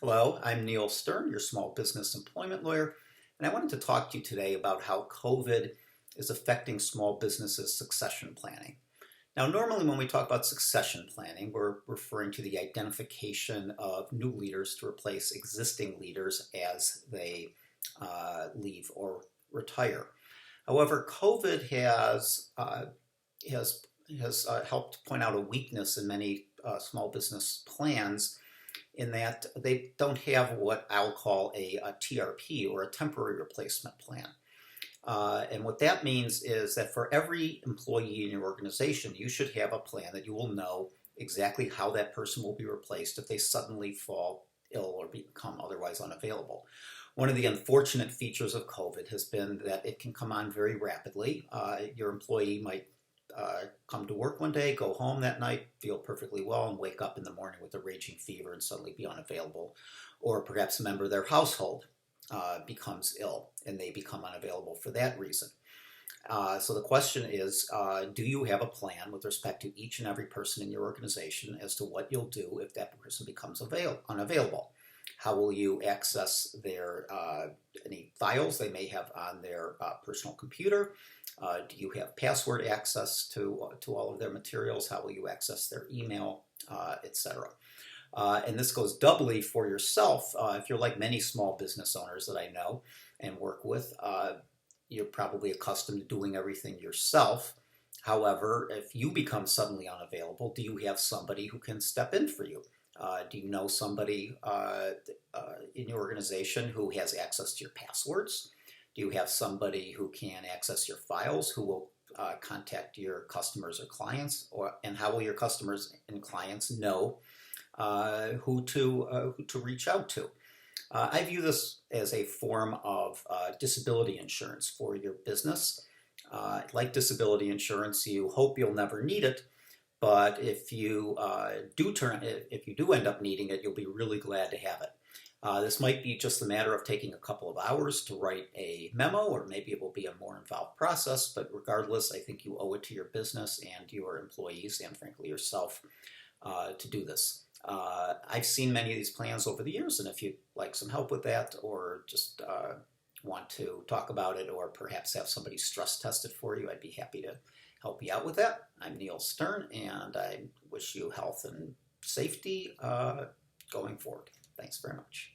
Hello, I'm Neil Stern, your small business employment lawyer, and I wanted to talk to you today about how COVID is affecting small businesses' succession planning. Now, normally when we talk about succession planning, we're referring to the identification of new leaders to replace existing leaders as they leave or retire. However, COVID has helped point out a weakness in many small business plans in that they don't have what I'll call a TRP or a temporary replacement plan. And what that means is that for every employee in your organization, you should have a plan that you will know exactly how that person will be replaced if they suddenly fall ill or become otherwise unavailable. One of the unfortunate features of COVID has been that it can come on very rapidly. Your employee might come to work one day, go home that night, feel perfectly well, and wake up in the morning with a raging fever and suddenly be unavailable. Or perhaps a member of their household becomes ill and they become unavailable for that reason. So the question is, do you have a plan with respect to each and every person in your organization as to what you'll do if that person becomes unavailable? How will you access their any files they may have on their personal computer? Do you have password access to all of their materials? How will you access their email, etc.? And this goes doubly for yourself. If you're like many small business owners that I know and work with, you're probably accustomed to doing everything yourself. However, if you become suddenly unavailable, do you have somebody who can step in for you? Do you know somebody in your organization who has access to your passwords? Do you have somebody who can access your files, who will contact your customers or clients? And how will your customers and clients know who to reach out to? I view this as a form of disability insurance for your business. Like disability insurance, you hope you'll never need it, but if you do end up needing it, you'll be really glad to have it. This might be just a matter of taking a couple of hours to write a memo, or maybe it will be a more involved process, but regardless, I think you owe it to your business and your employees and frankly yourself to do this. I've seen many of these plans over the years, and if you'd like some help with that or just want to talk about it or perhaps have somebody stress test it for you, I'd be happy to help you out with that. I'm Neil Stern, and I wish you health and safety going forward. Thanks very much.